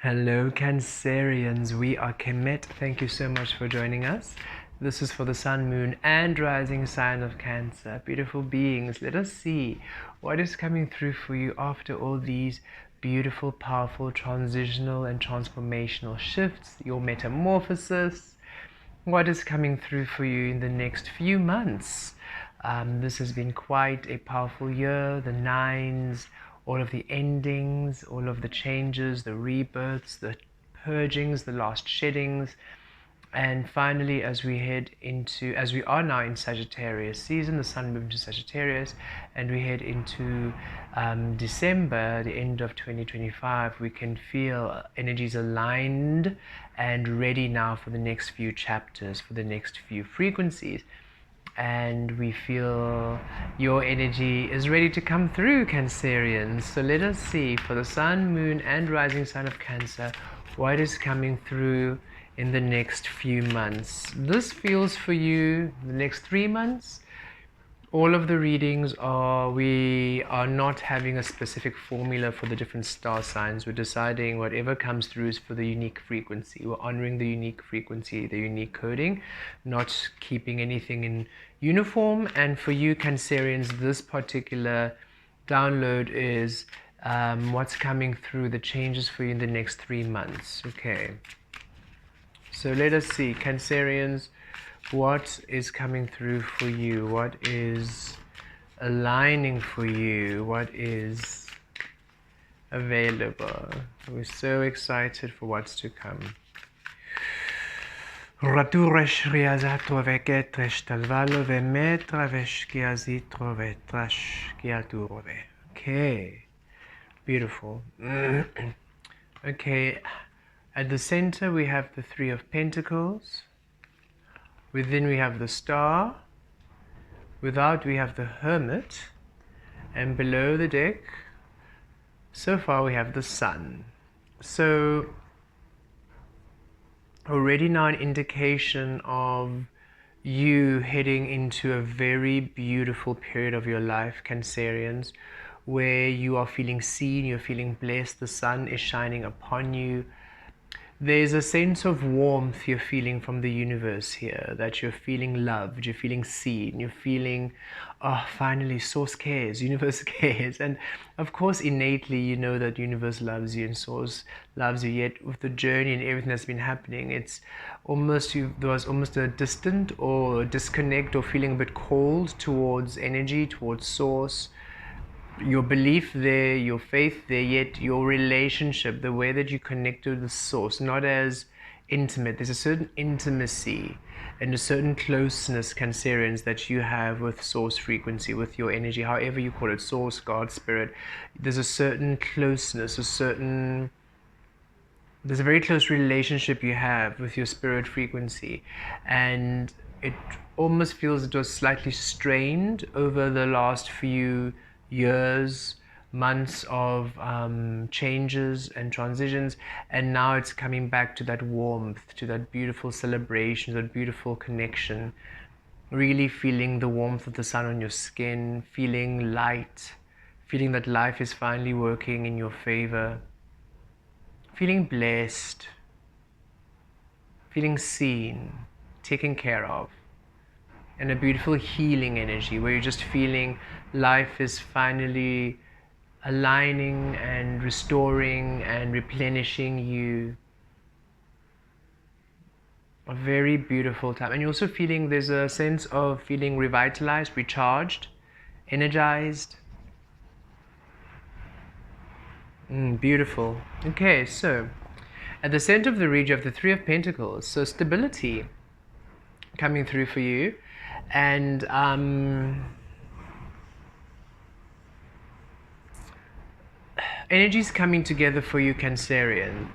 Hello, Cancerians. We are Kemet. Thank you so much for joining us. This is for the sun, moon, and rising sign of Cancer. Beautiful beings, let us see what is coming through for you after all these beautiful, powerful, transitional, and transformational shifts, your metamorphosis. What is coming through for you in the next few months? This has been quite a powerful year. The nines, all of the endings, all of the changes, the rebirths, the purgings, the last sheddings. And finally, as we are now in Sagittarius season, the sun moved to Sagittarius, and we head into December, the end of 2025, we can feel energies aligned and ready now for the next few chapters, for the next few frequencies. And we feel your energy is ready to come through, Cancerians. So let us see, for the sun, moon, and rising sign of Cancer, what is coming through in the next few months. This feels for you the next 3 months. All of the readings we are not having a specific formula for the different star signs. We're deciding whatever comes through is for the unique frequency. We're honoring the unique frequency, the unique coding, not keeping anything in uniform. And for you, Cancerians, this particular download is what's coming through, the changes for you in the next 3 months. Okay. So let us see, Cancerians, what is coming through for you? What is aligning for you? What is available? We're so excited for what's to come. Okay, beautiful. Okay. At the center, we have the Three of Pentacles. Within, we have the Star. Without, we have the Hermit. And below the deck, so far, we have the Sun. So, already now an indication of you heading into a very beautiful period of your life, Cancerians, where you are feeling seen, you're feeling blessed, the sun is shining upon you. There's a sense of warmth you're feeling from the universe here, that you're feeling loved, you're feeling seen, you're feeling, oh, finally, source cares, universe cares. And of course, innately, you know that universe loves you and source loves you, yet with the journey and everything that's been happening, it's almost, there was almost a distant or disconnect or feeling a bit cold towards energy, towards source. Your belief there, your faith there, yet your relationship, the way that you connect to the source, not as intimate. There's a certain intimacy and a certain closeness, Cancerians, that you have with source frequency, with your energy, however you call it, source, God, spirit. There's a certain closeness, there's a very close relationship you have with your spirit frequency, and it almost feels it was slightly strained over the last few years, months of changes and transitions, and now it's coming back to that warmth, to that beautiful celebration, that beautiful connection, really feeling the warmth of the sun on your skin, feeling light, feeling that life is finally working in your favor, feeling blessed, feeling seen, taken care of, and a beautiful healing energy where you're just feeling life is finally aligning and restoring and replenishing you. A very beautiful time. And you're also feeling, there's a sense of feeling revitalized, recharged, energized. Beautiful. Okay, so at the center of the reed you have the Three of Pentacles. So stability coming through for you. And energies coming together for you, Cancerians.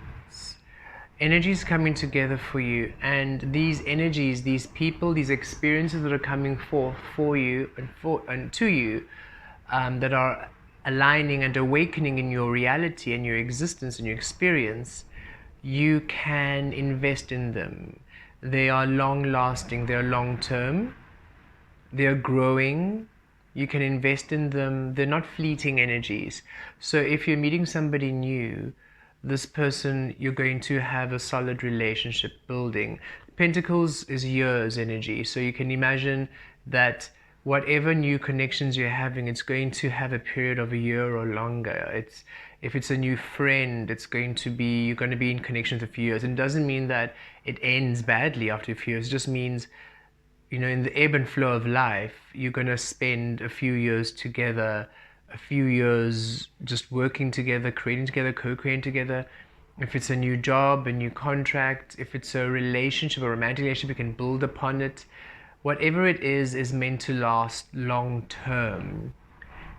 Energies coming together for you, and these energies, these people, these experiences that are coming forth for you and to you, that are aligning and awakening in your reality and your existence and your experience, you can invest in them. They are long-lasting, they are long-term, they are growing. You can invest in them. They're not fleeting energies. So if you're meeting somebody new, this person, you're going to have a solid relationship building. Pentacles is years energy, so you can imagine that whatever new connections you're having, it's going to have a period of a year or longer. It's, if it's a new friend, it's going to be, you're going to be in connection for a few years. And it doesn't mean that it ends badly after a few years. It just means, you know, in the ebb and flow of life, you're going to spend a few years together, a few years just working together, creating together, co-creating together. If it's a new job, a new contract, if it's a relationship, a romantic relationship, you can build upon it. Whatever it is meant to last long term.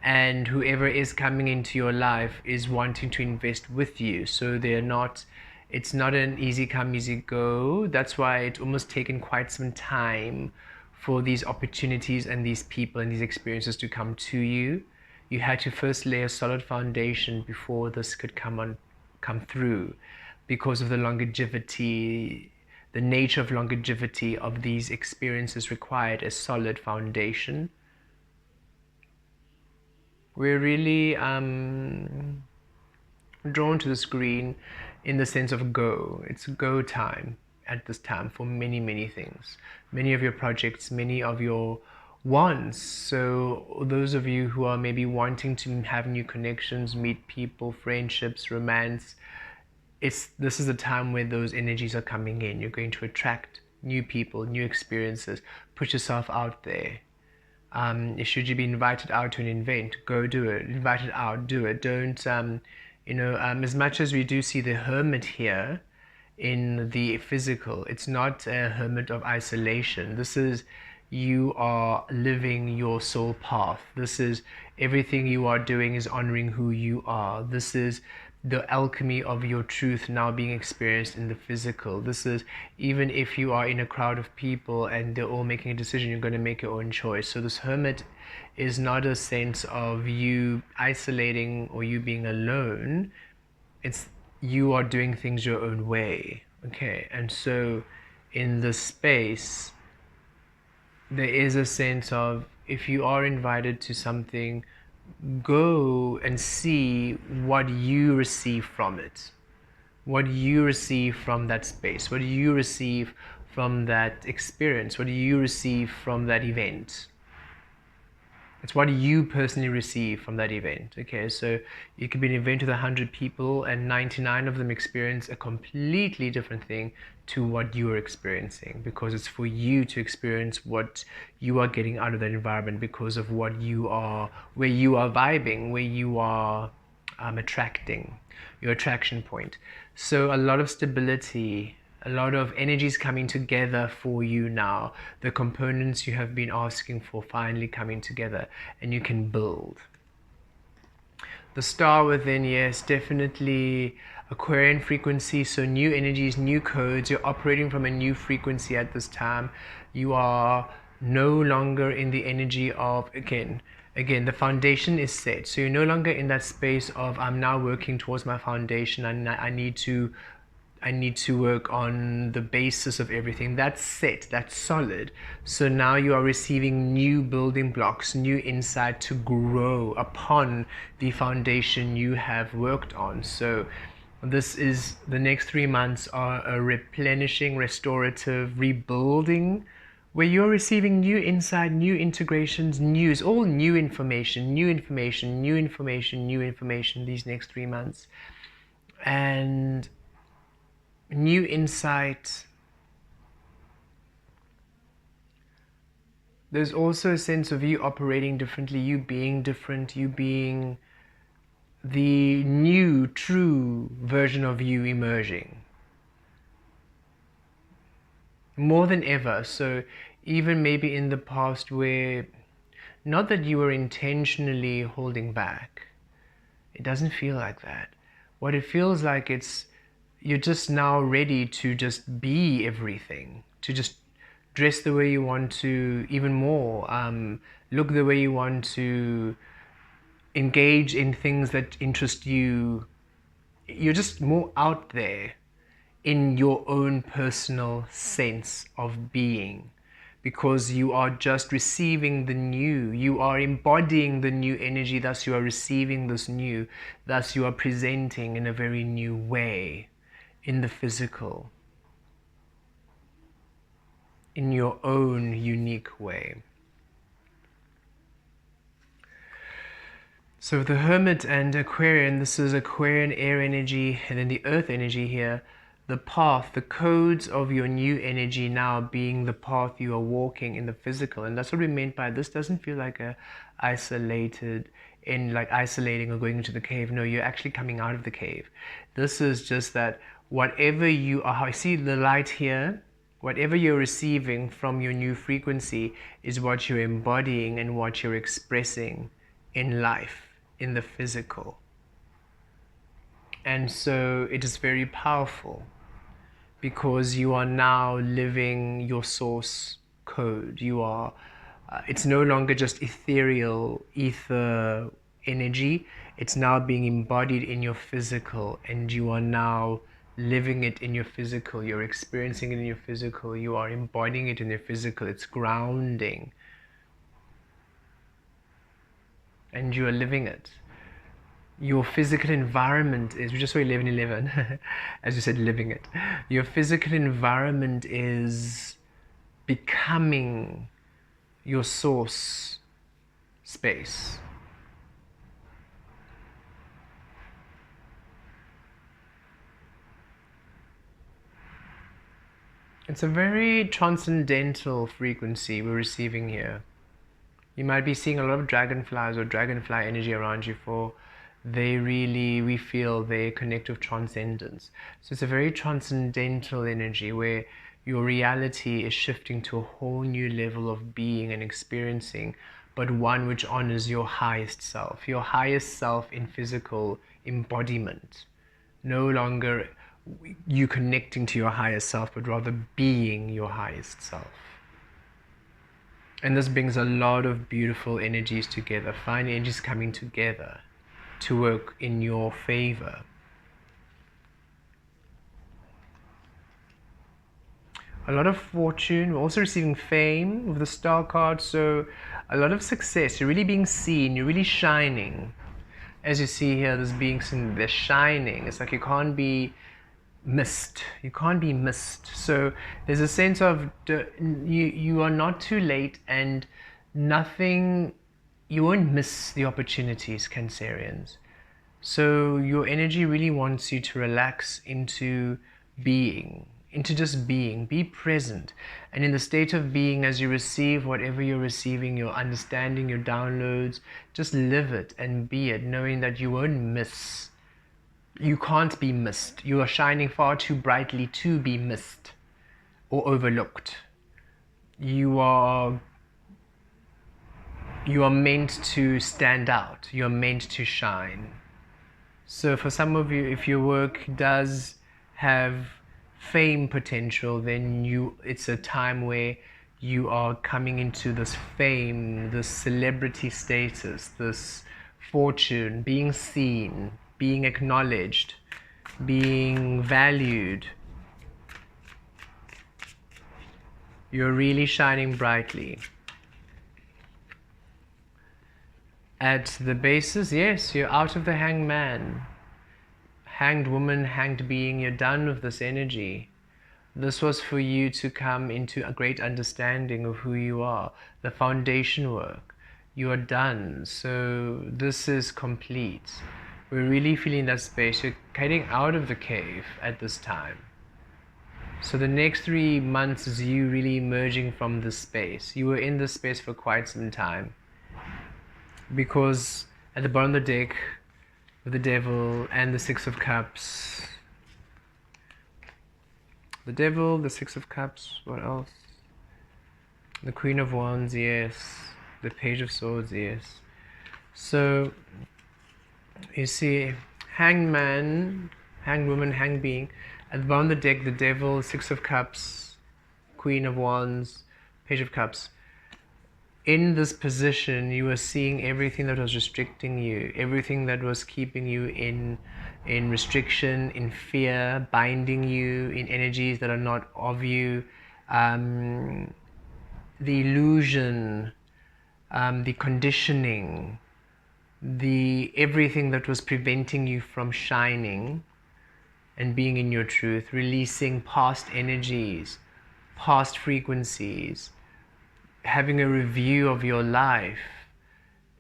And whoever is coming into your life is wanting to invest with you. So they're not, it's not an easy come, easy go. That's why it's almost taken quite some time for these opportunities and these people and these experiences to come to you. You had to first lay a solid foundation before this could come through, because of the longevity, the nature of longevity of these experiences required a solid foundation. We're really drawn to this green in the sense of go. It's go time at this time for many, many things. Many of your projects, many of your wants. So those of you who are maybe wanting to have new connections, meet people, friendships, romance, this is a time where those energies are coming in. You're going to attract new people, new experiences. Put yourself out there. Should you be invited out to an event, go do it. Invited out, do it. Don't, as much as we do see the hermit here in the physical, it's not a hermit of isolation. This is, you are living your soul path. This is, everything you are doing is honoring who you are. This is the alchemy of your truth now being experienced in the physical. This is, even if you are in a crowd of people and they're all making a decision, you're going to make your own choice. So this hermit is not a sense of you isolating or you being alone. It's, you are doing things your own way. Okay, and so in this space, there is a sense of, if you are invited to something, go and see what you receive from it, what you receive from that space, what do you receive from that experience, what do you receive from that event. It's what you personally receive from that event. Okay, so it could be an event with 100 people and 99 of them experience a completely different thing to what you are experiencing, because it's for you to experience what you are getting out of that environment, because of what you are, where you are vibing, where you are attracting, your attraction point. So a lot of stability, a lot of energies coming together for you now. The components you have been asking for finally coming together, and you can build. The star within, yes, definitely Aquarian frequency. So new energies, new codes. You're operating from a new frequency at this time. You are no longer in the energy of, again, the foundation is set. So you're no longer in that space of, I'm now working towards my foundation and I need to work on the basis of everything. That's set, that's solid. So now you are receiving new building blocks, new insight to grow upon the foundation you have worked on. So this is, the next 3 months are a replenishing, restorative, rebuilding, where you're receiving new insight, new integrations, news, all new information, new information, new information, new information these next 3 months. And new insight. There's also a sense of you operating differently, you being different, you being the new, true version of you emerging. More than ever. So even maybe in the past where, not that you were intentionally holding back, it doesn't feel like that. What it feels like, it's, you're just now ready to just be everything, to just dress the way you want to, even more, look the way you want to, engage in things that interest you. You're just more out there in your own personal sense of being, because you are just receiving the new. You are embodying the new energy, thus you are receiving this new. Thus you are presenting in a very new way in the physical, in your own unique way. So the Hermit and Aquarian, this is Aquarian air energy, and then the earth energy here. The path, the codes of your new energy now being the path you are walking in the physical. And that's what we meant by this. Doesn't feel like a isolated, in like isolating or going into the cave. No, you're actually coming out of the cave. This is just that whatever you are, I see the light here, whatever you're receiving from your new frequency is what you're embodying and what you're expressing in life, in the physical. And so it is very powerful, because you are now living your source code. You are, it's no longer just ethereal, ether energy. It's now being embodied in your physical, and you are now living it in your physical. You're experiencing it in your physical. You are embodying it in your physical. It's grounding. And you are living it. Your physical environment is, we just saw 11:11, as you said, living it. Your physical environment is becoming your source space. It's a very transcendental frequency we're receiving here. You might be seeing a lot of dragonflies or dragonfly energy around you, for they really, we feel they connect with transcendence. So it's a very transcendental energy where your reality is shifting to a whole new level of being and experiencing, but one which honors your highest self in physical embodiment. No longer you connecting to your highest self, but rather being your highest self. And this brings a lot of beautiful energies together, fine energies coming together to work in your favor. A lot of fortune. We're also receiving fame with the star card, so a lot of success. You're really being seen, you're really shining. As you see here, this being seen, they're shining. It's like you can't be missed. You can't be missed. So there's a sense of you are not too late, and nothing, you won't miss the opportunities, Cancerians. So your energy really wants you to relax into being, into just being, be present. And in the state of being, as you receive whatever you're receiving, your understanding, your downloads, just live it and be it, knowing that you won't miss. You can't be missed. You are shining far too brightly to be missed or overlooked. You are meant to stand out. You are meant to shine. So for some of you, if your work does have fame potential, then it's a time where you are coming into this fame, this celebrity status, this fortune, being seen, being acknowledged, being valued. You're really shining brightly. At the basis, yes, you're out of the hanged man, hanged woman, hanged being. You're done with this energy. This was for you to come into a great understanding of who you are, the foundation work. You are done. So this is complete. We're really feeling that space. You're getting out of the cave at this time. So the next 3 months is you really emerging from this space. You were in this space for quite some time. Because at the bottom of the deck, with the Devil and the Six of Cups. The Devil, the Six of Cups, what else? The Queen of Wands, yes. The Page of Swords, yes. So, you see, Hanged Man, Hanged Woman, Hanged Being. At the bottom of the deck, the Devil, Six of Cups, Queen of Wands, Page of Cups. In this position, you were seeing everything that was restricting you, everything that was keeping you in restriction, in fear, binding you in energies that are not of you. the illusion, the conditioning, the everything that was preventing you from shining and being in your truth, releasing past energies, past frequencies, having a review of your life.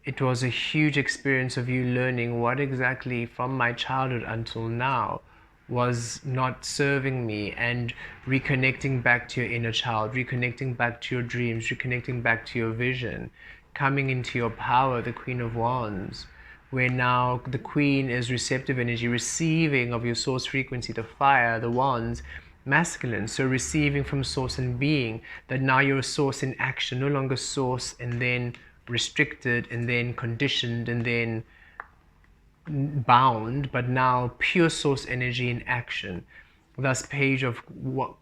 It was a huge experience of you learning what exactly from my childhood until now was not serving me, and reconnecting back to your inner child, reconnecting back to your dreams, reconnecting back to your vision, coming into your power, the Queen of Wands, where now the Queen is receptive energy, receiving of your source frequency, the fire, the wands, masculine, so receiving from source and being, that now you're a source in action, no longer source and then restricted and then conditioned and then bound, but now pure source energy in action. Thus, Page of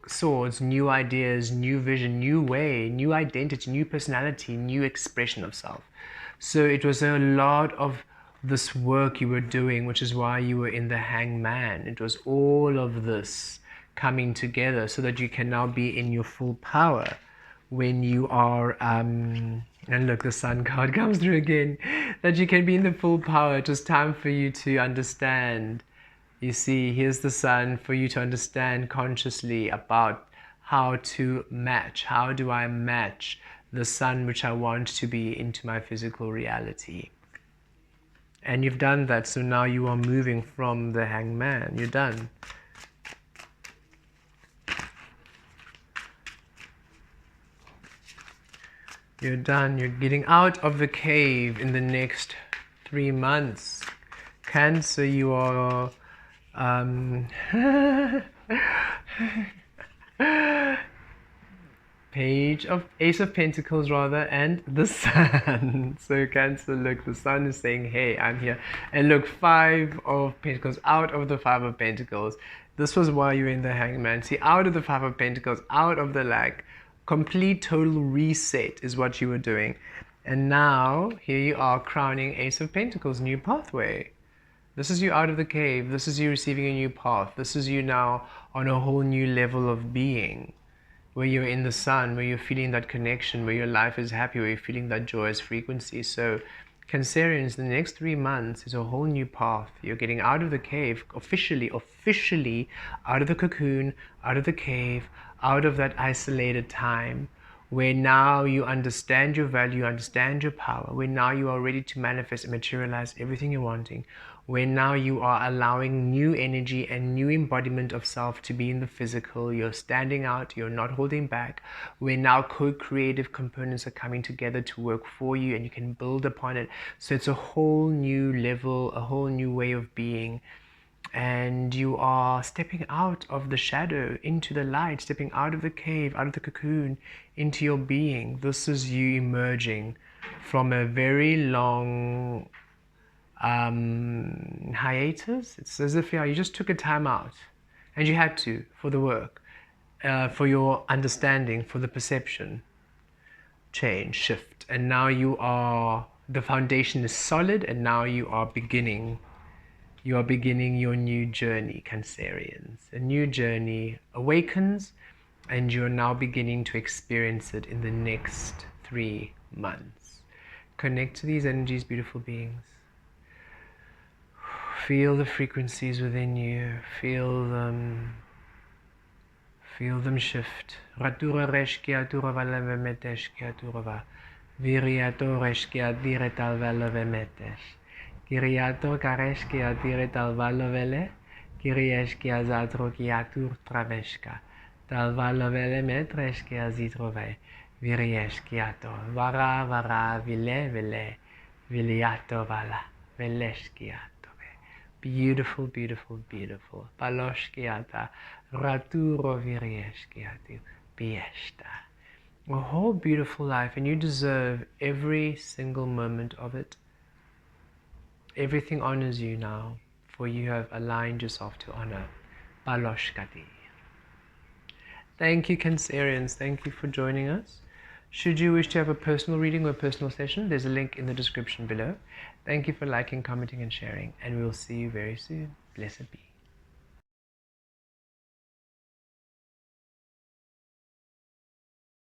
Swords, new ideas, new vision, new way, new identity, new personality, new expression of self. So it was a lot of this work you were doing, which is why you were in the Hangman. It was all of this coming together so that you can now be in your full power when you are and look, the Sun card comes through again, that you can be in the full power. It was time for you to understand. You see, here's the Sun, for you to understand consciously about how to match. How do I match the Sun which I want to be into my physical reality? And you've done that, so now you are moving from the Hangman. You're done. You're done. You're getting out of the cave in the next 3 months. Cancer, you are Ace of Pentacles rather, and the Sun. So Cancer, look, the Sun is saying, hey, I'm here. And look, 5 of Pentacles, out of the 5 of Pentacles. This was why you're in the Hangman. See, out of the 5 of Pentacles, out of the complete total reset is what you were doing. And now here you are crowning Ace of Pentacles, new pathway. This is you out of the cave. This is you receiving a new path. This is you now on a whole new level of being, where you're in the Sun, where you're feeling that connection, where your life is happy, where you're feeling that joyous frequency. So Cancerians, the next 3 months is a whole new path. You're getting out of the cave, officially out of the cocoon, out of the cave, out of that isolated time, where now you understand your value, you understand your power, where now you are ready to manifest and materialize everything you're wanting, where now you are allowing new energy and new embodiment of self to be in the physical. You're standing out, you're not holding back, where now co-creative components are coming together to work for you and you can build upon it. So it's a whole new level, a whole new way of being. And you are stepping out of the shadow into the light, stepping out of the cave, out of the cocoon, into your being. This is you emerging from a very long hiatus. It's as if you just took a time out, and you had to, for the work, for your understanding, for the perception change, shift. And now the foundation is solid, and now you are beginning your new journey, Cancerians. A new journey awakens, and you're now beginning to experience it in the next 3 months. Connect to these energies, beautiful beings. Feel the frequencies within you. Feel them shift. Ratura reshkia turava levemeteshkia turava. Viriato reshkia diretal velevemetesh. Kiriato kareshkia diretal valovele. Kirieshkia zatro kiatur traveshka. Tal valovele metreshkia zitrove. Virieshkiato. Vara vile. Viliato vala. Veleshkiato. Beautiful, beautiful, beautiful. Paloshkiata, raturo virieshkiatu, bieshta. A whole beautiful life, and you deserve every single moment of it. Everything honors you now, for you have aligned yourself to honor. Paloshkati. Thank you, Cancerians. Thank you for joining us. Should you wish to have a personal reading or a personal session, there's a link in the description below. Thank you for liking, commenting, and sharing, and we will see you very soon. Blessed be.